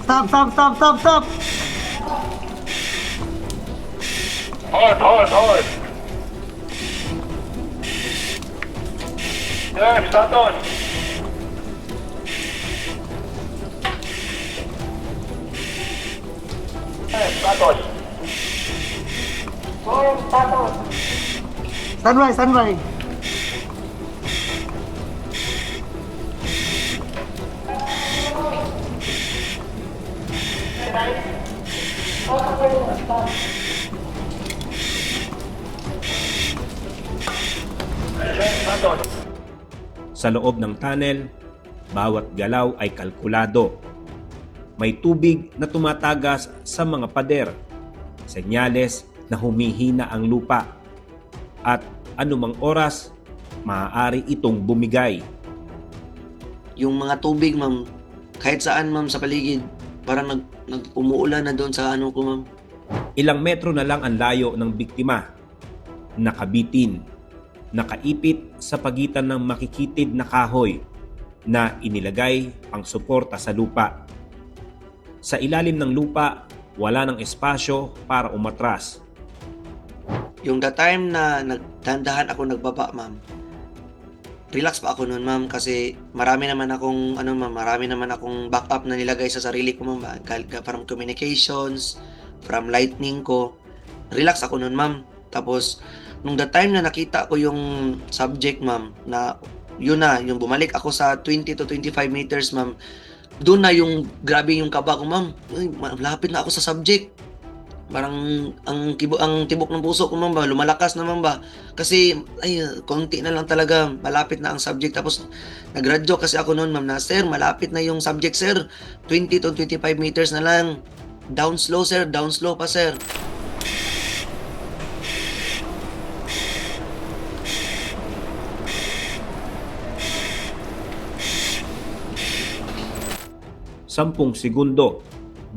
Stop, stop, stop, stop, stop! Hold, hold, hold. Sir, status. Sir, status. Standby, standby. Sir, status. Sa loob ng tunnel, bawat galaw ay kalkulado. May tubig na tumatagas sa mga pader, senyales na humihina ang lupa, at anumang oras, maaari itong bumigay. Yung mga tubig, ma'am, kahit saan, ma'am, sa paligid, parang umuulan na doon sa ano ko, ma'am. Ilang metro na lang ang layo ng biktima. Nakabitin, nakaipit sa pagitan ng makikitid na kahoy na inilagay pang suporta sa lupa. Sa ilalim ng lupa, wala ng espasyo para umatras. Yung the time na nagdandahan ako nagbaba, ma'am, relax pa ako noon, ma'am, kasi marami naman akong backup na nilagay sa sarili ko, ma'am. From communications, from lightning ko. Relax ako noon, ma'am. Tapos, nung the time na nakita ko yung subject, ma'am, na yun na, yung bumalik ako sa 20 to 25 meters, ma'am, doon na yung grabe yung kaba ko, ma'am. Ay, malapit na ako sa subject. Parang ang tibok ng puso ko, ma'am, ba, lumalakas naman ba, kasi ay konti na lang talaga, malapit na ang subject. Tapos nagradyo kasi ako noon, ma'am, na sir, malapit na yung subject, sir, 20 to 25 meters na lang, down slow, sir, down slow pa, sir. Sampung segundo,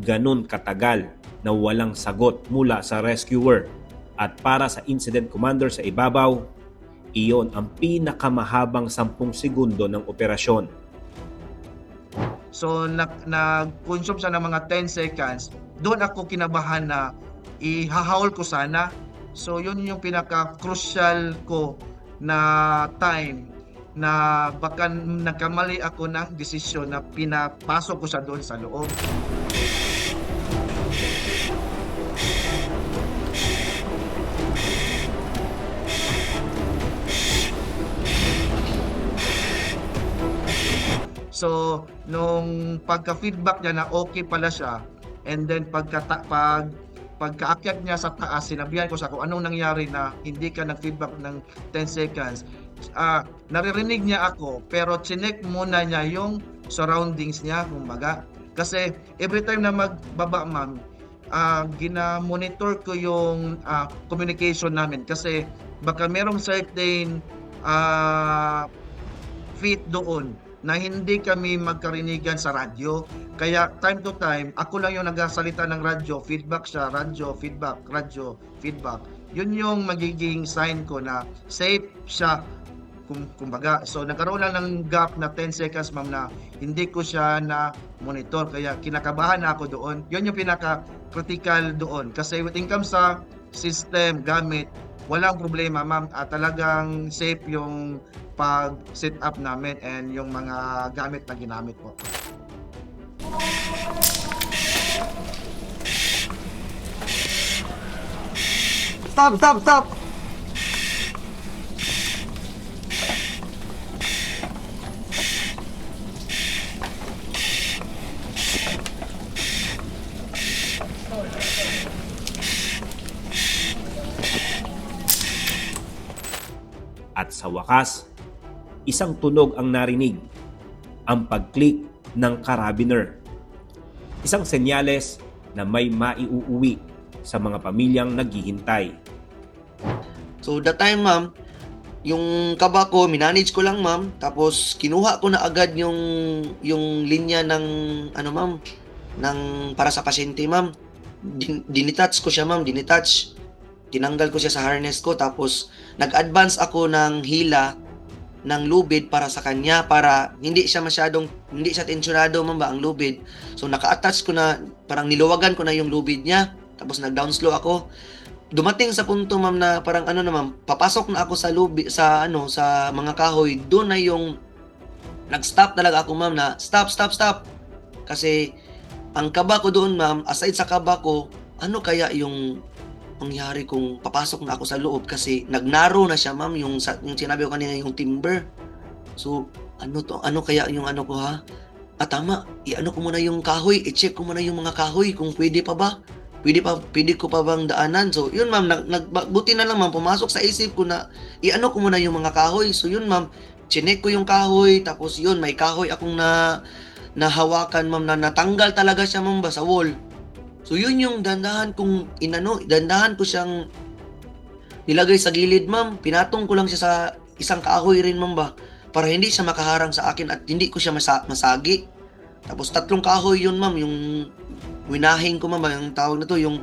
ganun katagal na walang sagot mula sa rescuer. At para sa incident commander sa ibabaw, iyon ang pinakamahabang 10 segundo ng operasyon. So nag-consume siya ng mga 10 seconds. Doon ako kinabahan na ihahaul ko sana. So yun yung pinaka-crucial ko na time na baka nagkamali ako ng desisyon na pinapasok ko siya doon sa loob. So, nung pagka-feedback niya na okay pala siya, and then pagkaakyat niya sa taas, sinabihan ko sa kung anong nangyari na hindi ka nag-feedback ng 10 seconds. Naririnig niya ako, pero chinek muna niya yung surroundings niya, kumbaga. Kasi every time na magbaba, ma'am, gina-monitor ko yung communication namin. Kasi baka merong certain feet doon na hindi kami magkarinigan sa radyo. Kaya time to time, ako lang yung nagsasalita ng radyo, feedback siya, radyo, feedback, radyo, feedback. Yun yung magiging sign ko na safe siya, kumbaga. So nagkaroon lang ng gap na 10 seconds, ma'am, na hindi ko siya na monitor. Kaya kinakabahan na ako doon. Yun yung pinaka-critical doon. Kasi when it comes sa system, gamit, walang problema, ma'am. Talagang safe yung pag-set up namin and yung mga gamit na ginamit po. Stop, stop, stop! At sa wakas, isang tunog ang narinig, ang pag-click ng carabiner. Isang senyales na may maiuuwi sa mga pamilyang naghihintay. So that time, ma'am, yung kaba ko, minanage ko lang, ma'am. Tapos kinuha ko na agad yung linya ng ma'am, ng para sa pasyente, ma'am. Dinitouch ko siya, ma'am, tinanggal ko siya sa harness ko. Tapos nag-advance ako ng hila ng lubid para sa kanya, para hindi siya tensyonado man ba ang lubid. So naka-attach ko na, parang niluwagan ko na yung lubid niya, tapos nag-down slow ako. Dumating sa punto ma'am na parang papasok na ako sa lubid, sa mga kahoy. Doon na yung nag-stop talaga ako ma'am, na stop. Kasi ang kaba ko doon ma'am, aside sa kaba ko, ano kaya yung mangyari kung papasok na ako sa loob, kasi nagnaro na siya ma'am, yung sinabi ko kanina, yung timber. So ano kaya yung ko ha? Tama, i-ano ko muna yung kahoy, i-check ko muna yung mga kahoy kung pwede pa ba, pwede ko pa bang daanan. So yun ma'am, buti na lang ma'am, pumasok sa isip ko na i-ano ko muna yung mga kahoy. So yun ma'am, chinek ko yung kahoy, tapos yun, may kahoy akong nahawakan ma'am, na natanggal talaga siya ma'am ba sa wall. So yun yung dandahan ko siyang nilagay sa gilid ma'am. Pinatong ko lang siya sa isang kahoy rin ma'am ba, para hindi siya makaharang sa akin at hindi ko siya masagi. Tapos 3 kahoy yun ma'am, yung winahing ko ma'am, yung tawag na to, yung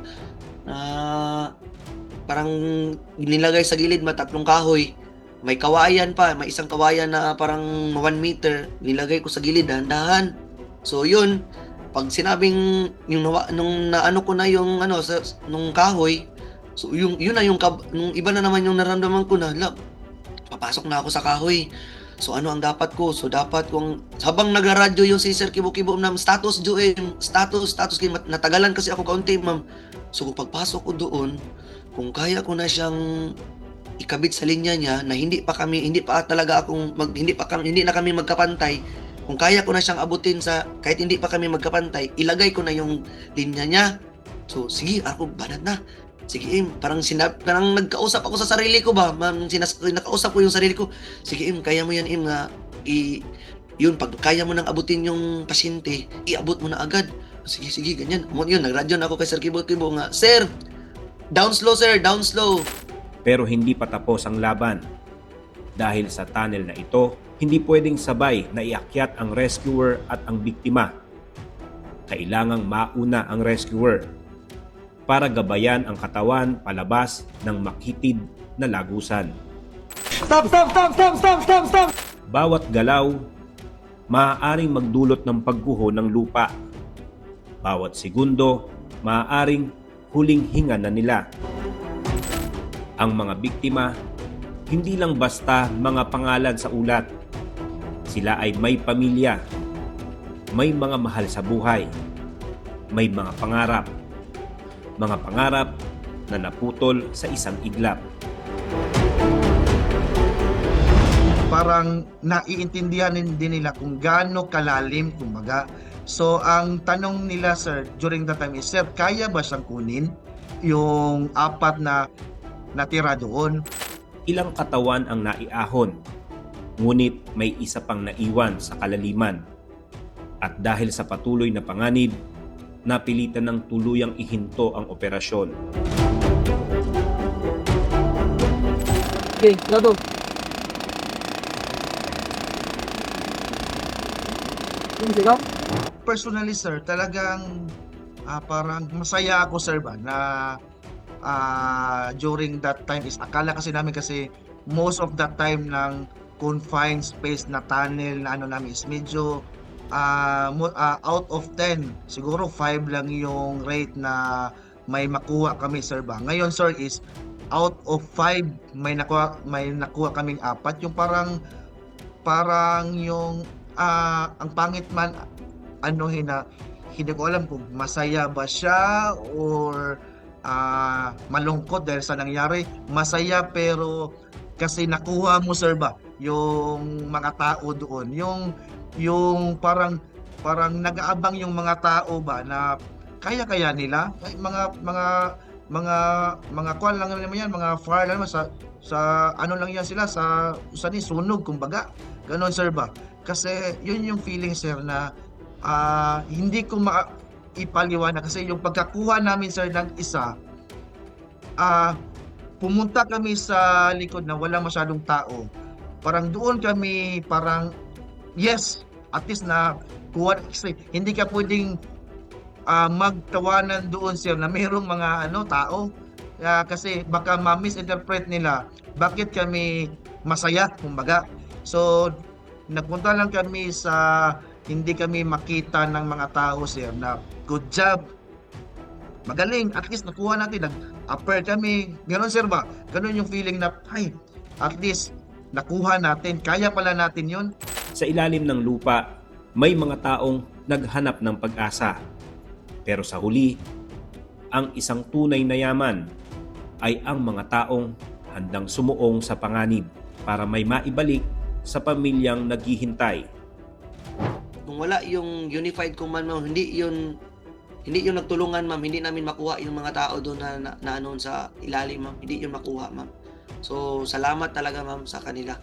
parang nilagay sa gilid 3 kahoy. May kawayan pa, may isang kawayan na parang 1 meter, nilagay ko sa gilid, dahan-dahan. So yun, pag sinabing nung naano ko na yung nung kahoy, so yun na yung nung iba na naman yung naramdaman ko na, papasok na ako sa kahoy. So ano ang dapat ko? So dapat kong habang nagradyo yung si Sir Kibo na status kay natagalan kasi ako kaunti ma'am. So kung pagpasok ko doon, kung kaya ko na siyang ikabit sa linya niya na hindi na kami magkapantay, kung kaya ko na siyang abutin kahit hindi pa kami magkapantay, ilagay ko na yung linya niya. So sige, ako banat na. Sige parang nagkausap ako sa sarili ko ba, nakausap ko yung sarili ko. Sige kaya mo yan nga yun, pag kaya mo nang abutin yung pasyente, iabot mo na agad. Sige ganyan. Yun, nagradyo na ako kay Sir Kibo nga, Sir, down slow sir, down slow. Pero hindi pa tapos ang laban. Dahil sa tunnel na ito, hindi pwedeng sabay na iakyat ang rescuer at ang biktima. Kailangang mauna ang rescuer para gabayan ang katawan palabas ng makitid na lagusan. Stop! Bawat galaw, maaaring magdulot ng pagguho ng lupa. Bawat segundo, maaaring huling hinga na nila. Ang mga biktima, hindi lang basta mga pangalan sa ulat. Sila ay may pamilya, may mga mahal sa buhay, may mga pangarap na naputol sa isang iglap. Parang naiintindihan din nila kung gaano kalalim, kumbaga. So ang tanong nila sir during that time is, sir, kaya ba siyang kunin yung 4 na natira doon? Ilang katawan ang naiahon, ngunit may isa pang naiwan sa kalaliman. At dahil sa patuloy na panganib, napilitan ng tuluyang ihinto ang operasyon. Okay, lado. Personally sir, talagang parang masaya ako sir ba na during that time is akala kasi namin kasi most of that time ng confined space na tunnel na namin is medyo out of 10 siguro 5 lang yung rate na may makuha kami sir ba. Ngayon sir is out of 5 may nakuha kaming 4, yung parang yung ang pangit man hindi ko alam kung masaya ba siya or malungkot dahil sa nangyari. Masaya pero kasi nakuha mo sir ba yung mga tao doon, yung parang nag-aabang yung mga tao ba na kaya nila mga kwan lang naman yan, mga fire lang naman sa ano lang yan sila sa sunog kumbaga ganon sir ba. Kasi yun yung feeling sir na hindi ko ipaliwanag kasi yung pagkakuha namin sir ng isa, pumunta kami sa likod na walang masyadong tao. Parang doon kami parang yes, at least na kuha, kasi hindi ka pwedeng magtawanan doon sir na mayroong mga tao. Kasi baka ma-misinterpret nila bakit kami masaya kumbaga. So, nagpunta lang kami sa hindi kami makita ng mga tao, sir, na good job. Magaling, at least nakuha natin, nag-upper kami. Ganon, sir ba? Ganon yung feeling na, ay, at least nakuha natin. Kaya pala natin yun. Sa ilalim ng lupa, may mga taong naghanap ng pag-asa. Pero sa huli, ang isang tunay na yaman ay ang mga taong handang sumuong sa panganib para may maibalik sa pamilyang naghihintay. Kung wala yung unified command, ma'am, hindi yun nagtulungan, ma'am. Hindi namin makuha yung mga tao doon na ano sa ilalim, ma'am. Hindi yun makuha, ma'am. So, salamat talaga, ma'am, sa kanila.